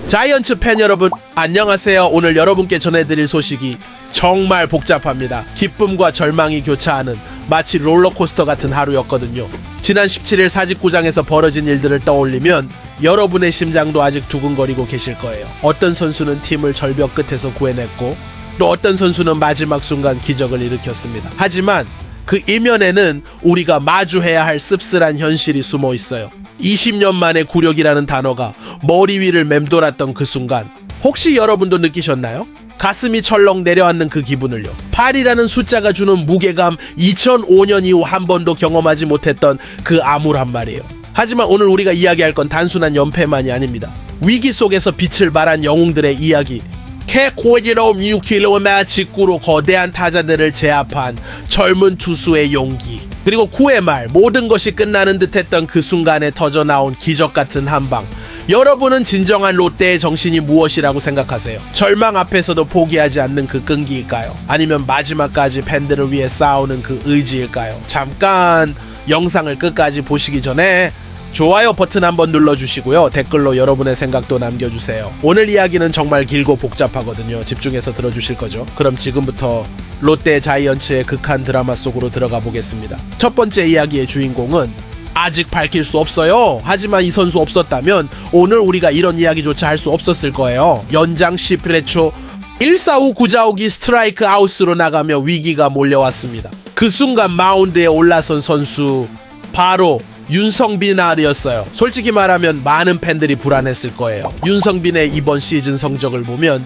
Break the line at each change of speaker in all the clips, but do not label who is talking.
자이언츠 팬 여러분 안녕하세요. 오늘 여러분께 전해드릴 소식이 정말 복잡합니다. 기쁨과 절망이 교차하는 마치 롤러코스터 같은 하루였거든요. 지난 17일 사직구장에서 벌어진 일들을 떠올리면 여러분의 심장도 아직 두근거리고 계실 거예요. 어떤 선수는 팀을 절벽 끝에서 구해냈고 또 어떤 선수는 마지막 순간 기적을 일으켰습니다. 하지만 그 이면에는 우리가 마주해야 할 씁쓸한 현실이 숨어 있어요. 20년 만에 굴욕이라는 단어가 머리 위를 맴돌았던 그 순간 혹시 여러분도 느끼셨나요? 가슴이 철렁 내려앉는 그 기분을요. 8이라는 숫자가 주는 무게감, 2005년 이후 한 번도 경험하지 못했던 그 암울한 말이에요. 하지만 오늘 우리가 이야기할 건 단순한 연패만이 아닙니다. 위기 속에서 빛을 발한 영웅들의 이야기, 고지로움 6km 직구로 거대한 타자들을 제압한 젊은 투수의 용기, 그리고 9회 말 모든 것이 끝나는 듯했던 그 순간에 터져나온 기적같은 한방. 여러분은 진정한 롯데의 정신이 무엇이라고 생각하세요? 절망 앞에서도 포기하지 않는 그 끈기일까요? 아니면 마지막까지 팬들을 위해 싸우는 그 의지일까요? 잠깐 영상을 끝까지 보시기 전에 좋아요 버튼 한번 눌러주시고요. 댓글로 여러분의 생각도 남겨주세요. 오늘 이야기는 정말 길고 복잡하거든요. 집중해서 들어주실 거죠? 그럼 지금부터 롯데 자이언츠의 극한 드라마 속으로 들어가 보겠습니다. 첫 번째 이야기의 주인공은 아직 밝힐 수 없어요. 하지만 이 선수 없었다면 오늘 우리가 이런 이야기조차 할 수 없었을 거예요. 연장 10회 초 1사후 9자욱이 스트라이크 아웃으로 나가며 위기가 몰려왔습니다. 그 순간 마운드에 올라선 선수 바로 윤성빈 알이었어요. 솔직히 말하면 많은 팬들이 불안했을 거예요. 윤성빈의 이번 시즌 성적을 보면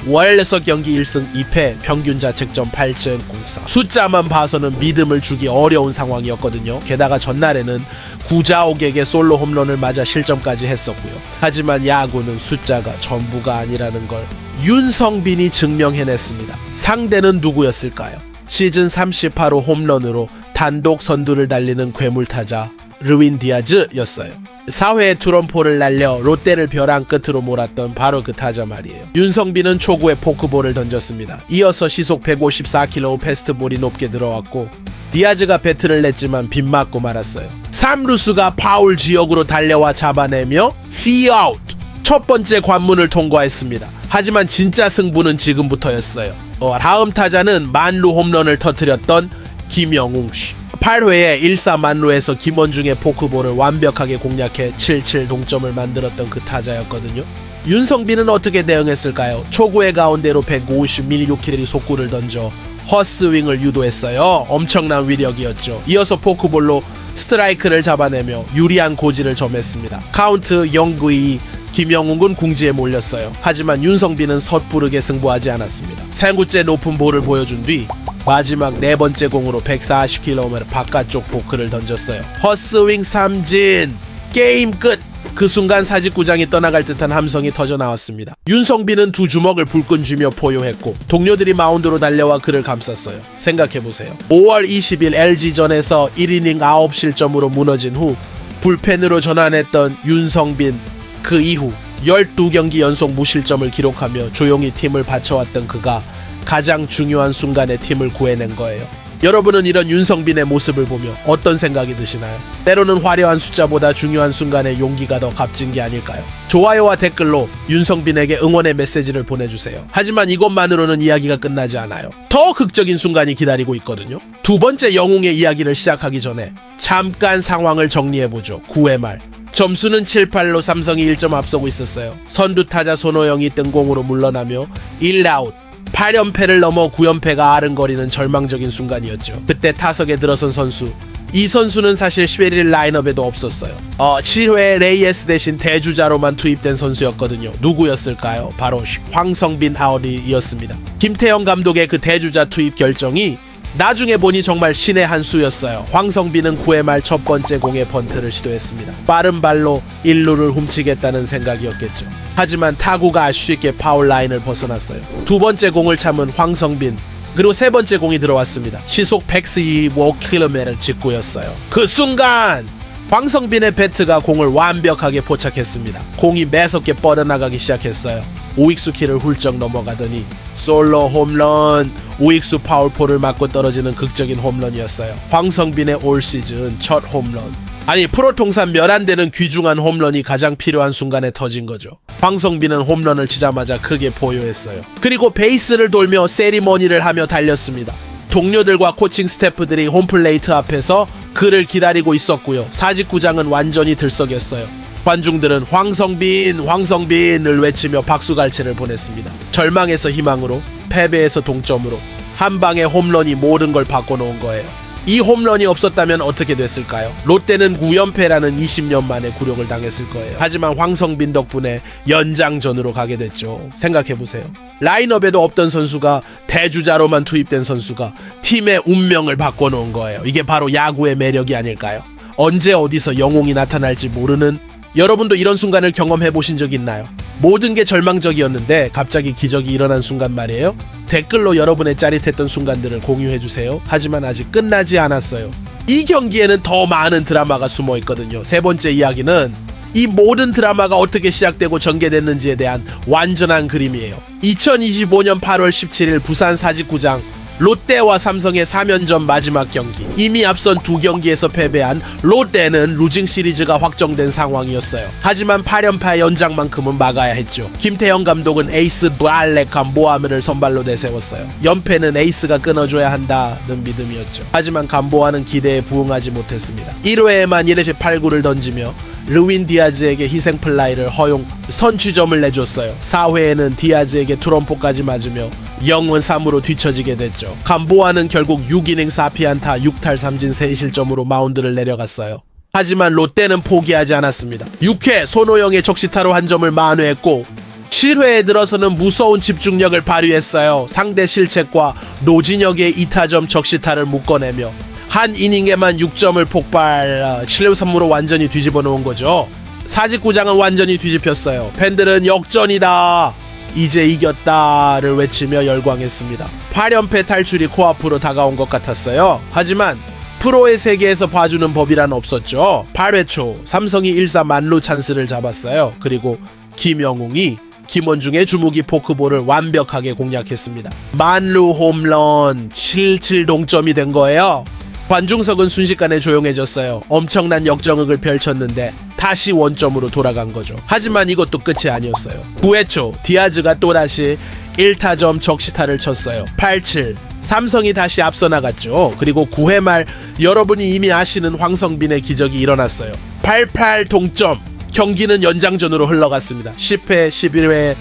월 6경기 1승 2패, 평균 자책점 8.04. 숫자만 봐서는 믿음을 주기 어려운 상황이었거든요. 게다가 전날에는 구자옥에게 솔로 홈런을 맞아 실점까지 했었고요. 하지만 야구는 숫자가 전부가 아니라는 걸 윤성빈이 증명해냈습니다. 상대는 누구였을까요? 시즌 38호 홈런으로 단독 선두를 달리는 괴물타자 르윈 디아즈였어요. 4회에 투런포를 날려 롯데를 벼랑 끝으로 몰았던 바로 그 타자 말이에요. 윤성빈은 초구에 포크볼을 던졌습니다. 이어서 시속 154km 패스트볼이 높게 들어왔고 디아즈가 배트를 냈지만 빗맞고 말았어요. 3루수가 파울 지역으로 달려와 잡아내며 피아웃! 첫 번째 관문을 통과했습니다. 하지만 진짜 승부는 지금부터였어요. 다음 타자는 만루 홈런을 터뜨렸던 김영웅씨. 8회에 1사 만루에서 김원중의 포크볼을 완벽하게 공략해 7-7 동점을 만들었던 그 타자였거든요. 윤성빈은 어떻게 대응했을까요? 초구의 가운데로 150mm 속구를 던져 헛스윙을 유도했어요. 엄청난 위력이었죠. 이어서 포크볼로 스트라이크를 잡아내며 유리한 고지를 점했습니다. 카운트 0-2. 김영웅은 궁지에 몰렸어요. 하지만 윤성빈은 섣부르게 승부하지 않았습니다. 3구째 높은 볼을 보여준 뒤 마지막 4번째 공으로 140km 바깥쪽 포크를 던졌어요. 헛스윙 삼진! 게임 끝! 그 순간 사직구장이 떠나갈 듯한 함성이 터져나왔습니다. 윤성빈은 두 주먹을 불끈 쥐며 포효했고 동료들이 마운드로 달려와 그를 감쌌어요. 생각해보세요. 5월 20일 LG전에서 1이닝 9실점으로 무너진 후 불펜으로 전환했던 윤성빈. 그 이후 12경기 연속 무실점을 기록하며 조용히 팀을 바쳐왔던 그가 가장 중요한 순간에 팀을 구해낸 거예요. 여러분은 이런 윤성빈의 모습을 보며 어떤 생각이 드시나요? 때로는 화려한 숫자보다 중요한 순간에 용기가 더 값진 게 아닐까요? 좋아요와 댓글로 윤성빈에게 응원의 메시지를 보내주세요. 하지만 이것만으로는 이야기가 끝나지 않아요. 더 극적인 순간이 기다리고 있거든요. 두 번째 영웅의 이야기를 시작하기 전에 잠깐 상황을 정리해보죠. 9회 말 점수는 7-8로 삼성이 1점 앞서고 있었어요. 선두 타자 손호영이 뜬공으로 물러나며 1아웃. 8연패를 넘어 9연패가 아른거리는 절망적인 순간이었죠. 그때 타석에 들어선 선수. 이 선수는 사실 11일 라인업에도 없었어요. 7회 레이에스 대신 대주자로만 투입된 선수였거든요. 누구였을까요? 바로 황성빈 아우리였습니다. 김태형 감독의 그 대주자 투입 결정이 나중에 보니 정말 신의 한 수였어요. 황성빈은 9회 말 첫 번째 공에 번트를 시도했습니다. 빠른 발로 1루를 훔치겠다는 생각이었겠죠. 하지만 타구가 아쉽게 파울 라인을 벗어났어요. 두 번째 공을 참은 황성빈. 그리고 세 번째 공이 들어왔습니다. 시속 125km 직구였어요. 그 순간 황성빈의 배트가 공을 완벽하게 포착했습니다. 공이 매섭게 뻗어나가기 시작했어요. 우익수 키를 훌쩍 넘어가더니 솔로 홈런. 우익수 파울포를 맞고 떨어지는 극적인 홈런이었어요. 황성빈의 올 시즌 첫 홈런. 아니 프로 통산 몇 안 되는 귀중한 홈런이 가장 필요한 순간에 터진 거죠. 황성빈은 홈런을 치자마자 크게 포효했어요. 그리고 베이스를 돌며 세리머니를 하며 달렸습니다. 동료들과 코칭 스태프들이 홈플레이트 앞에서 그를 기다리고 있었고요. 사직구장은 완전히 들썩였어요. 관중들은 황성빈을 외치며 박수갈채를 보냈습니다. 절망에서 희망으로, 패배에서 동점으로 한 방의 홈런이 모든 걸 바꿔놓은 거예요. 이 홈런이 없었다면 어떻게 됐을까요? 롯데는 9연패라는 20년 만에 굴욕을 당했을 거예요. 하지만 황성빈 덕분에 연장전으로 가게 됐죠. 생각해보세요. 라인업에도 없던 선수가 대주자로만 투입된 선수가 팀의 운명을 바꿔놓은 거예요. 이게 바로 야구의 매력이 아닐까요? 언제 어디서 영웅이 나타날지 모르는, 여러분도 이런 순간을 경험해 보신 적 있나요? 모든 게 절망적이었는데 갑자기 기적이 일어난 순간 말이에요. 댓글로 여러분의 짜릿했던 순간들을 공유해 주세요. 하지만 아직 끝나지 않았어요. 이 경기에는 더 많은 드라마가 숨어 있거든요. 세 번째 이야기는 이 모든 드라마가 어떻게 시작되고 전개됐는지에 대한 완전한 그림이에요. 2025년 8월 17일 부산 사직구장 롯데와 삼성의 3연전 마지막 경기. 이미 앞선 두 경기에서 패배한 롯데는 루징 시리즈가 확정된 상황이었어요. 하지만 8연패 연장만큼은 막아야 했죠. 김태형 감독은 에이스 브랄렉 감보아를 선발로 내세웠어요. 연패는 에이스가 끊어줘야 한다는 믿음이었죠. 하지만 감보아는 기대에 부응하지 못했습니다. 1회에만 1회씩 8구를 던지며 르윈 디아즈에게 희생 플라이를 허용 선취점을 내줬어요. 4회에는 디아즈에게 트럼포까지 맞으며 0-3으로 뒤처지게 됐죠. 감보아는 결국 6이닝 4피안타 6탈 3진 3실점으로 마운드를 내려갔어요. 하지만 롯데는 포기하지 않았습니다. 6회 손호영의 적시타로 한 점을 만회했고 7회에 들어서는 무서운 집중력을 발휘했어요. 상대 실책과 노진혁의 2타점 적시타를 묶어내며 한 이닝에만 6점을 폭발 7-3으로 완전히 뒤집어 놓은 거죠. 사직구장은 완전히 뒤집혔어요. 팬들은 역전이다, 이제 이겼다를 외치며 열광했습니다. 8연패 탈출이 코앞으로 다가온 것 같았어요. 하지만 프로의 세계에서 봐주는 법이란 없었죠. 8회 초 삼성이 1사 만루 찬스를 잡았어요. 그리고 김영웅이 김원중의 주무기 포크볼을 완벽하게 공략했습니다. 만루 홈런 7-7 동점이 된 거예요. 관중석은 순식간에 조용해졌어요. 엄청난 역전극을 펼쳤는데 다시 원점으로 돌아간 거죠. 하지만 이것도 끝이 아니었어요. 9회 초 디아즈가 또다시 1타점 적시타를 쳤어요. 8-7 삼성이 다시 앞서 나갔죠. 그리고 9회 말 여러분이 이미 아시는 황성빈의 기적이 일어났어요. 8-8 동점. 경기는 연장전으로 흘러갔습니다. 10회 11회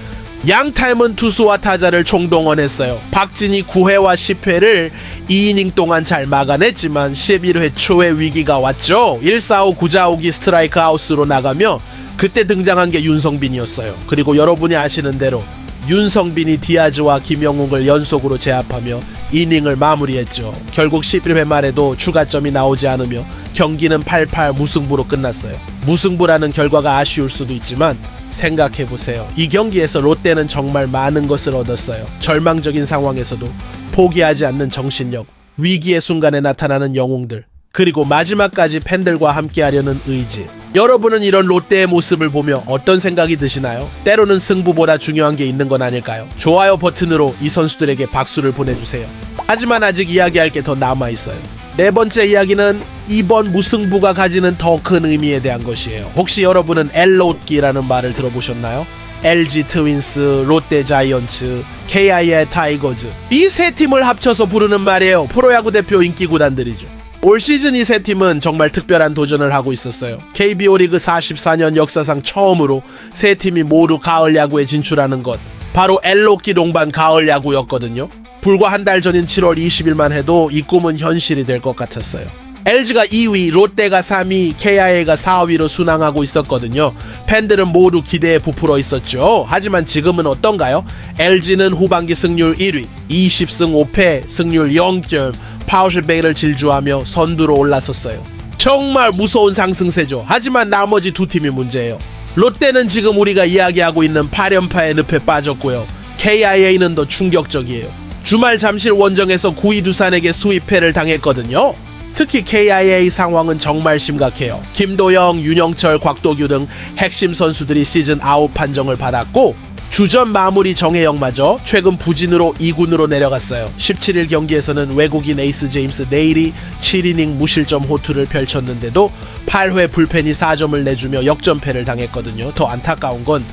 양타임은 투수와 타자를 총동원했어요. 박진이 9회와 10회를 2이닝 동안 잘 막아냈지만 11회 초에 위기가 왔죠. 1-4-5 9자욱이 스트라이크 아웃으로 나가며 그때 등장한 게 윤성빈이었어요. 그리고 여러분이 아시는 대로 윤성빈이 디아즈와 김영웅을 연속으로 제압하며 이닝을 마무리했죠. 결국 11회 말에도 추가점이 나오지 않으며 경기는 8-8 무승부로 끝났어요. 무승부라는 결과가 아쉬울 수도 있지만 생각해보세요. 이 경기에서 롯데는 정말 많은 것을 얻었어요. 절망적인 상황에서도 포기하지 않는 정신력, 위기의 순간에 나타나는 영웅들, 그리고 마지막까지 팬들과 함께하려는 의지. 여러분은 이런 롯데의 모습을 보며 어떤 생각이 드시나요? 때로는 승부보다 중요한 게 있는 건 아닐까요? 좋아요 버튼으로 이 선수들에게 박수를 보내주세요. 하지만 아직 이야기할 게 더 남아있어요. 네 번째 이야기는 이번 무승부가 가지는 더 큰 의미에 대한 것이에요. 혹시 여러분은 엘롯기라는 말을 들어보셨나요? LG 트윈스, 롯데 자이언츠, KIA 타이거즈, 이 세 팀을 합쳐서 부르는 말이에요. 프로야구 대표 인기 구단들이죠. 올 시즌 이 세 팀은 정말 특별한 도전을 하고 있었어요. KBO 리그 44년 역사상 처음으로 세 팀이 모두 가을 야구에 진출하는 것, 바로 엘롯기 동반 가을 야구였거든요. 불과 한 달 전인 7월 20일만 해도 이 꿈은 현실이 될 것 같았어요. LG가 2위, 롯데가 3위, KIA가 4위로 순항하고 있었거든요. 팬들은 모두 기대에 부풀어 있었죠. 하지만 지금은 어떤가요? LG는 후반기 승률 1위, 20승 5패, 승률 0점, 파워실베이를 질주하며 선두로 올라섰어요. 정말 무서운 상승세죠. 하지만 나머지 두 팀이 문제예요. 롯데는 지금 우리가 이야기하고 있는 8연패의 늪에 빠졌고요. KIA는 더 충격적이에요. 주말 잠실 원정에서 9위 두산에게 수입패를 당했거든요. 특히 KIA 상황은 정말 심각해요. 김도영, 윤영철, 곽도규 등 핵심 선수들이 시즌 아웃 판정을 받았고 주전 마무리 정혜영마저 최근 부진으로 2군으로 내려갔어요. 17일 경기에서는 외국인 에이스 제임스 네일이 7이닝 무실점 호투를 펼쳤는데도 8회 불펜이 4점을 내주며 역전패를 당했거든요. 더 안타까운 건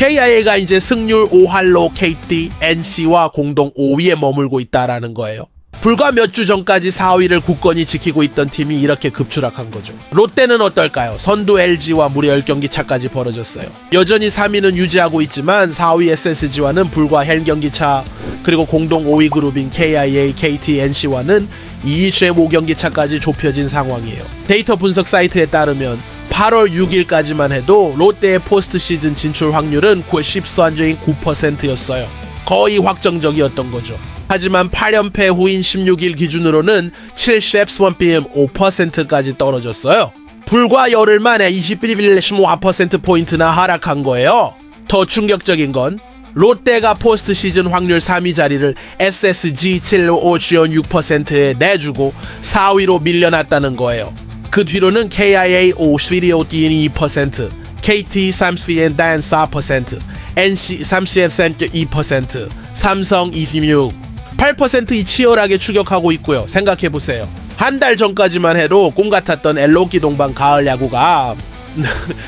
KIA가 이제 승률 5할로 KT, NC와 공동 5위에 머물고 있다라는 거예요. 불과 몇 주 전까지 4위를 굳건히 지키고 있던 팀이 이렇게 급추락한 거죠. 롯데는 어떨까요? 선두 LG와 무려 10경기 차까지 벌어졌어요. 여전히 3위는 유지하고 있지만 4위 SSG와는 불과 1경기 차, 그리고 공동 5위 그룹인 KIA, KT, NC와는 2위 최 5경기 차까지 좁혀진 상황이에요. 데이터 분석 사이트에 따르면 8월 6일까지만 해도 롯데의 포스트 시즌 진출 확률은 94.9%였어요. 거의 확정적이었던 거죠. 하지만 8연패 후인 16일 기준으로는 71.5%까지 떨어졌어요. 불과 열흘 만에 21.5%포인트나 하락한 거예요. 더 충격적인 건 롯데가 포스트 시즌 확률 3위 자리를 SSG 75.6%에 내주고 4위로 밀려났다는 거예요. 그 뒤로는 KIA 52.2%, KT 32.4%, NC 33.2%, 삼성 26%, 8%이 치열하게 추격하고 있고요. 생각해보세요. 한 달 전까지만 해도 꿈 같았던 엘로기 동방 가을 야구가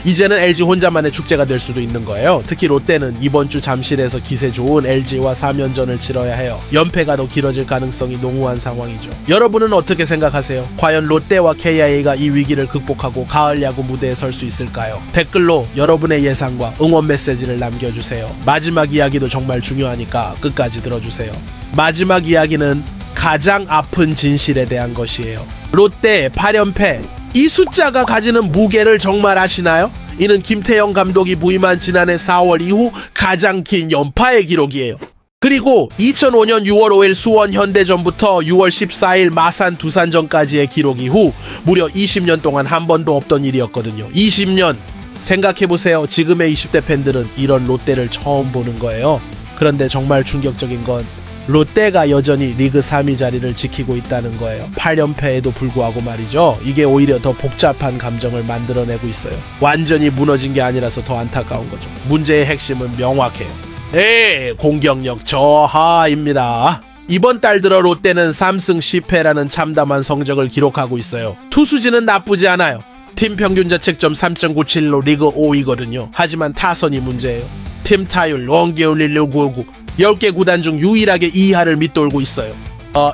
이제는 LG 혼자만의 축제가 될 수도 있는 거예요. 특히 롯데는 이번 주 잠실에서 기세 좋은 LG와 3연전을 치러야 해요. 연패가 더 길어질 가능성이 농후한 상황이죠. 여러분은 어떻게 생각하세요? 과연 롯데와 KIA가 이 위기를 극복하고 가을 야구 무대에 설 수 있을까요? 댓글로 여러분의 예상과 응원 메시지를 남겨주세요. 마지막 이야기도 정말 중요하니까 끝까지 들어주세요. 마지막 이야기는 가장 아픈 진실에 대한 것이에요. 롯데의 8연패, 이 숫자가 가지는 무게를 정말 아시나요? 이는 김태형 감독이 부임한 지난해 4월 이후 가장 긴 연파의 기록이에요. 그리고 2005년 6월 5일 수원 현대전부터 6월 14일 마산 두산전까지의 기록 이후 무려 20년 동안 한 번도 없던 일이었거든요. 20년! 생각해보세요. 지금의 20대 팬들은 이런 롯데를 처음 보는 거예요. 그런데 정말 충격적인 건 롯데가 여전히 리그 3위 자리를 지키고 있다는 거예요. 8연패에도 불구하고 말이죠. 이게 오히려 더 복잡한 감정을 만들어내고 있어요. 완전히 무너진 게 아니라서 더 안타까운 거죠. 문제의 핵심은 명확해요. 공격력 저하입니다. 이번 달 들어 롯데는 3승 10패라는 참담한 성적을 기록하고 있어요. 투수진은 나쁘지 않아요. 팀 평균 자책점 3.97로 리그 5위거든요. 하지만 타선이 문제예요. 팀 타율 원개울 1.959, 10개 구단 중 유일하게 2위를 밑돌고 있어요.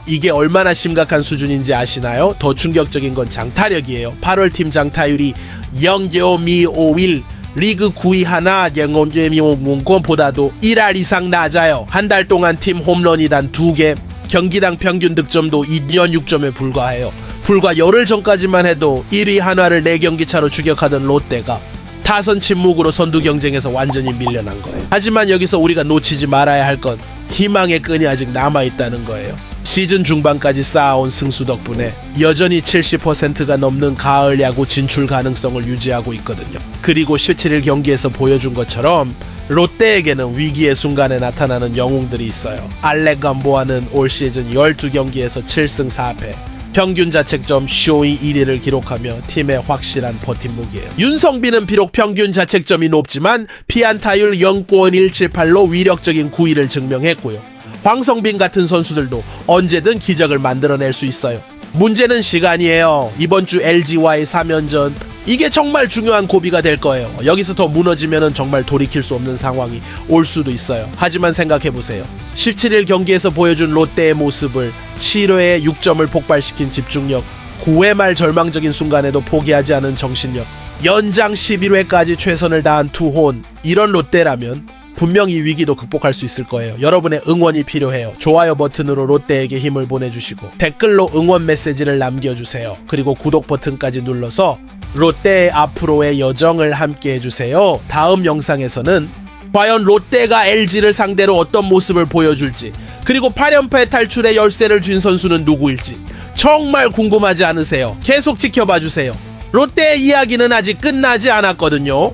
이게 얼마나 심각한 수준인지 아시나요? 더 충격적인 건 장타력이에요. 8월 팀 장타율이 0.251, 리그 9위 하나 0.250보다도 1할 이상 낮아요. 한 달 동안 팀 홈런이 단 2개, 경기당 평균 득점도 2년 6점에 불과해요. 불과 열흘 전까지만 해도 1위 한화를 4경기 차로 추격하던 롯데가 타선 침묵으로 선두 경쟁에서 완전히 밀려난 거예요. 하지만 여기서 우리가 놓치지 말아야 할 건 희망의 끈이 아직 남아있다는 거예요. 시즌 중반까지 쌓아온 승수 덕분에 여전히 70%가 넘는 가을 야구 진출 가능성을 유지하고 있거든요. 그리고 17일 경기에서 보여준 것처럼 롯데에게는 위기의 순간에 나타나는 영웅들이 있어요. 알렉 감보아는 올 시즌 12경기에서 7승 4패, 평균 자책점 쇼이 1위를 기록하며 팀의 확실한 버팀목이에요. 윤성빈은 비록 평균 자책점이 높지만 피안타율 0.178로 위력적인 9위를 증명했고요. 황성빈 같은 선수들도 언제든 기적을 만들어낼 수 있어요. 문제는 시간이에요. 이번 주 LG와의 3연전, 이게 정말 중요한 고비가 될 거예요. 여기서 더 무너지면 정말 돌이킬 수 없는 상황이 올 수도 있어요. 하지만 생각해보세요. 17일 경기에서 보여준 롯데의 모습을 7회에 6점을 폭발시킨 집중력, 9회 말 절망적인 순간에도 포기하지 않은 정신력, 연장 11회까지 최선을 다한 투혼, 이런 롯데라면 분명히 위기도 극복할 수 있을 거예요. 여러분의 응원이 필요해요. 좋아요 버튼으로 롯데에게 힘을 보내주시고 댓글로 응원 메시지를 남겨주세요. 그리고 구독 버튼까지 눌러서 롯데의 앞으로의 여정을 함께 해주세요. 다음 영상에서는 과연 롯데가 LG를 상대로 어떤 모습을 보여줄지, 그리고 8연패 탈출의 열쇠를 쥔 선수는 누구일지 정말 궁금하지 않으세요? 계속 지켜봐 주세요. 롯데의 이야기는 아직 끝나지 않았거든요.